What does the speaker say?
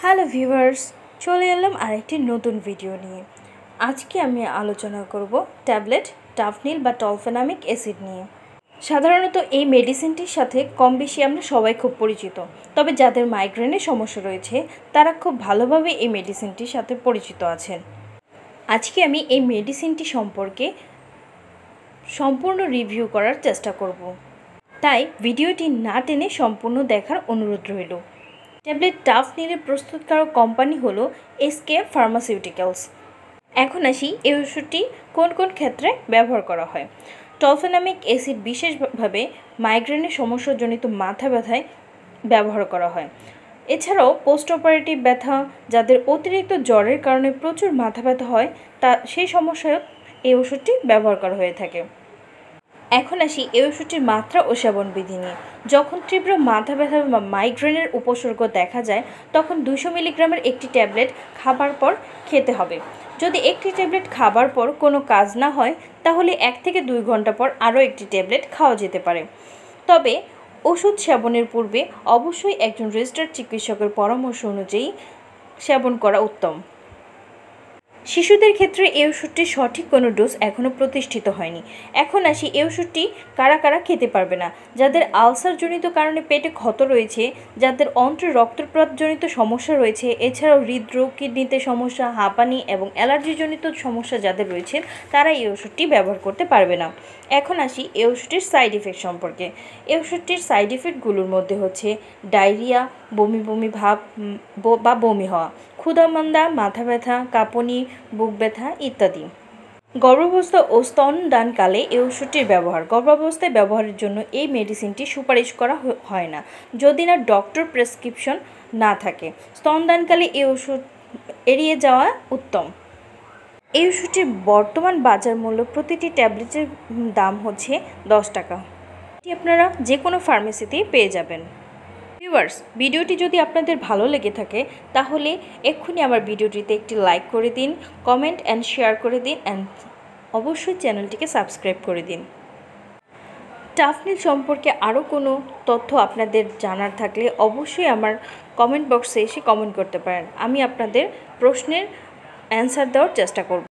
Hello viewers, চলে এলাম আরেকটি নতুন ভিডিও নিয়ে। আজকে আমি আলোচনা করব ট্যাবলেট টাফনিল বা টলফেনামিক অ্যাসিড নিয়ে। সাধারণত এই মেডিসিনটির সাথে কম বেশি আমরা সবাই খুব পরিচিত, তবে যাদের মাইগ্রেনের সমস্যা রয়েছে তারা খুব ভালোভাবে এই মেডিসিনটির সাথে পরিচিত আছেন। আজকে আমি এই মেডিসিনটি সম্পর্কে সম্পূর্ণ রিভিউ করার চেষ্টা করব, তাই ভিডিওটি না টেনে সম্পূর্ণ দেখার অনুরোধ রইল। ট্যাবলেট টাফনিলের প্রস্তুতকারক কোম্পানি হলো এসকে ফার্মাসিউটিক্যালস। এখন আসি এই ওষুধটি কোন কোন ক্ষেত্রে ব্যবহার করা হয়। টলফেনামিক অ্যাসিড বিশেষভাবে মাইগ্রেনের সমস্যাজনিত মাথা ব্যথায় ব্যবহার করা হয়। এছাড়াও পোস্ট অপারেটিভ ব্যথা, যাদের অতিরিক্ত জ্বরের কারণে প্রচুর মাথা ব্যথা হয়, সেই সমস্যায় এই ওষুধটি ব্যবহার করা হয়ে থাকে। এখন আসি এই ওষুধটির মাত্রা ও সেবনবিধি নিয়ে। যখন তীব্র মাথা ব্যথা বা মাইগ্রেনের উপসর্গ দেখা যায় তখন 200 মিলিগ্রামের একটি ট্যাবলেট খাবার পর খেতে হবে। যদি একটি ট্যাবলেট খাবার পর কোনো কাজ না হয় তাহলে 1 থেকে 2 ঘন্টা পর আরও একটি ট্যাবলেট খাওয়া যেতে পারে। তবে ওষুধ সেবনের পূর্বে অবশ্যই একজন রেজিস্টার্ড চিকিৎসকের পরামর্শ অনুযায়ী সেবন করা উত্তম। শিশুদের ক্ষেত্রে এই ওষুধটির সঠিক কোনো ডোজ এখনও প্রতিষ্ঠিত হয়নি। এখন আসি এই ওষুধটি কারা কারা খেতে পারবে না। যাদের আলসারজনিত কারণে পেটে ক্ষত রয়েছে, যাদের অন্ত্রে রক্তপ্রবাহজনিত সমস্যা রয়েছে, এছাড়াও হৃদরোগ, কিডনিতে সমস্যা, হাঁপানি এবং অ্যালার্জিজনিত সমস্যা যাদের রয়েছে তারা এই ওষুধটি ব্যবহার করতে পারবে না। এখন আসি এই ওষুধটির সাইড ইফেক্ট সম্পর্কে। এই ওষুধটির সাইড ইফেক্টগুলোর মধ্যে হচ্ছে ডায়রিয়া, বমি বমি ভাব বা বমি হওয়া, ক্ষুধামন্দা, মাথা ব্যথা, কাঁপুনি, বুক ব্যথা ইত্যাদি। গর্ভাবস্থা ও স্তনদানকালে এই ওষুধটির ব্যবহার। গর্ভাবস্থায় ব্যবহারের জন্য এই মেডিসিনটি সুপারিশ করা হয় না যদি না ডক্টর প্রেসক্রিপশন না থাকে। স্তনদানকালে এই ওষুধ এড়িয়ে যাওয়া উত্তম। এই ওষুধটির বর্তমান বাজার মূল্য প্রতিটি ট্যাবলেটের দাম হচ্ছে 10 টাকা। এটি আপনারা যে কোনো ফার্মেসিতেই পেয়ে যাবেন। ভিউয়ার্স, ভিডিওটি যদি আপনাদের ভালো লেগে থাকে তাহলে এক্ষুনি আমার ভিডিওটিতে একটি লাইক করে দিন, কমেন্ট অ্যান্ড শেয়ার করে দিন, অ্যান্ড অবশ্যই চ্যানেলটিকে সাবস্ক্রাইব করে দিন। টাফনিল সম্পর্কে আরও কোনো তথ্য আপনাদের জানার থাকলে অবশ্যই আমার কমেন্ট বক্সে এসে কমেন্ট করতে পারেন। আমি আপনাদের প্রশ্নের অ্যান্সার দেওয়ার চেষ্টা করব।